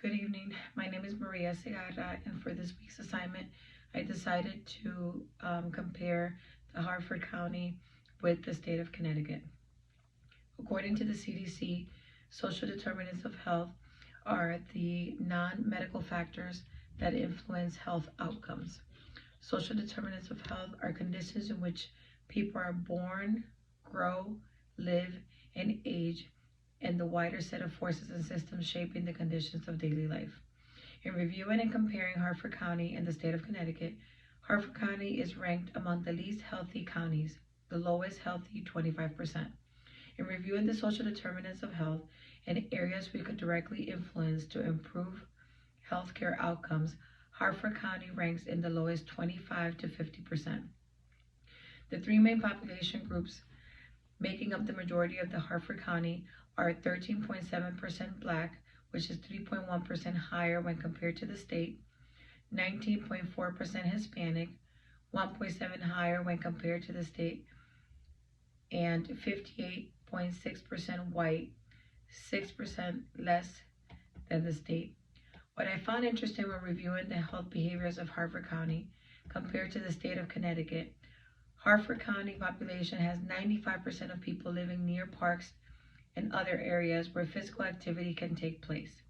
Good evening. My name is Maria Segarra, and for this week's assignment, I decided to compare the Harford County with the state of Connecticut. According to the CDC, social determinants of health are the non-medical factors that influence health outcomes. Social determinants of health are conditions in which people are born, grow, live, and age, and the wider set of forces and systems shaping the conditions of daily life. In reviewing and comparing Harford County and the state of Connecticut, Harford County is ranked among the least healthy counties, the lowest healthy 25%. In reviewing the social determinants of health and areas we could directly influence to improve healthcare outcomes, Harford County ranks in the lowest 25 to 50%. The three main population groups making up the majority of the Harford County are 13.7% Black, which is 3.1% higher when compared to the state, 19.4% Hispanic, 1.7% higher when compared to the state, and 58.6% white, 6% less than the state. What I found interesting when reviewing the health behaviors of Harford County compared to the state of Connecticut, Harford County population has 95% of people living near parks and other areas where physical activity can take place.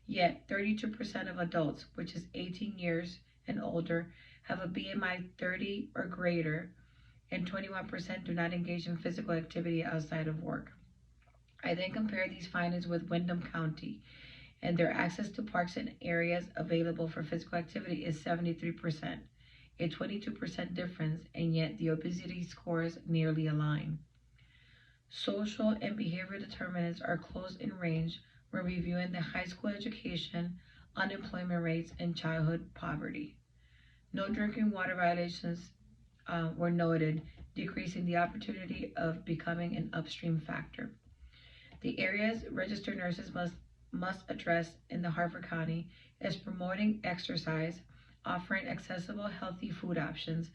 Yet 32% of adults, which is 18 years and older, have a BMI 30 or greater, and 21% do not engage in physical activity outside of work. I then compare these findings with Windham County, and their access to parks and areas available for physical activity is 73%, a 22% difference, and yet the obesity scores nearly align. Social and behavioral determinants are close in range when reviewing the high school education, unemployment rates, and childhood poverty. No drinking water violations were noted, decreasing the opportunity of becoming an upstream factor. The areas registered nurses must address in the Harford County is promoting exercise, offering accessible healthy food options,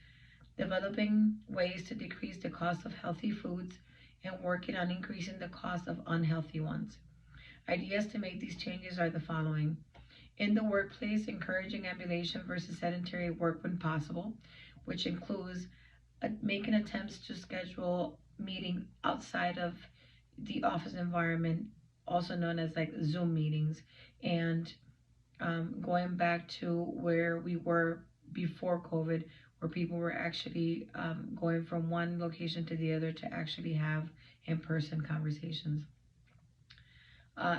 developing ways to decrease the cost of healthy foods, and working on increasing the cost of unhealthy ones. Ideas to make these changes are the following. In the workplace, encouraging ambulation versus sedentary work when possible, which includes making attempts to schedule meetings outside of the office environment, also known as like Zoom meetings, and going back to where we were before COVID, where people were actually going from one location to the other to actually have in-person conversations.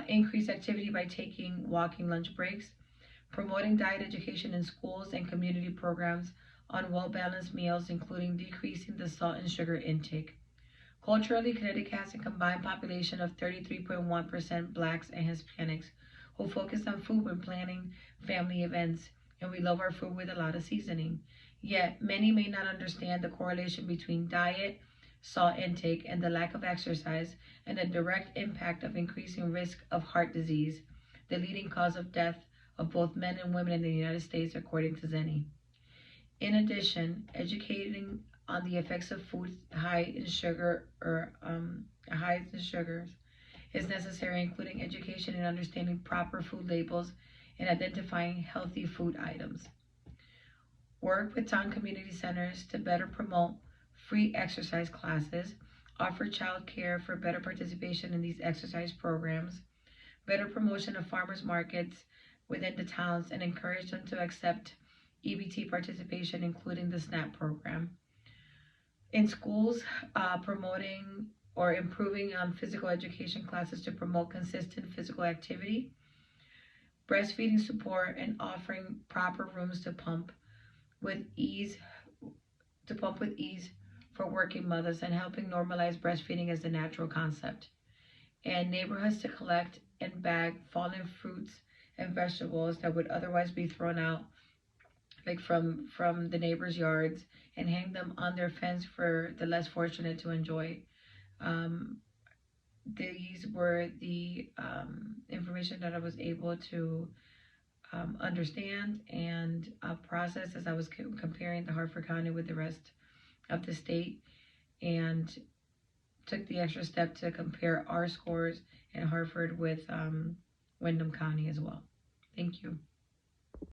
Increase activity by taking walking lunch breaks, promoting diet education in schools and community programs on well-balanced meals, including decreasing the salt and sugar intake. Culturally, Connecticut has a combined population of 33.1% Blacks and Hispanics who focus on food when planning family events, and we love our food with a lot of seasoning. Yet, many may not understand the correlation between diet, salt intake, and the lack of exercise, and the direct impact of increasing risk of heart disease, the leading cause of death of both men and women in the United States, according to Zenny. In addition, educating on the effects of foods high in sugar or high in sugars is necessary, including education and understanding proper food labels and identifying healthy food items. Work with town community centers to better promote free exercise classes, offer child care for better participation in these exercise programs, better promotion of farmers markets within the towns, and encourage them to accept EBT participation, including the SNAP program. In schools, promoting or improving physical education classes to promote consistent physical activity, breastfeeding support, and offering proper rooms to pump with ease for working mothers, and helping normalize breastfeeding as a natural concept. And neighborhoods to collect and bag fallen fruits and vegetables that would otherwise be thrown out, like from the neighbors' yards, and hang them on their fence for the less fortunate to enjoy. These were the information that I was able to understand and process as I was comparing the Harford County with the rest of the state, and took the extra step to compare our scores in Harford with Windham County as well. Thank you.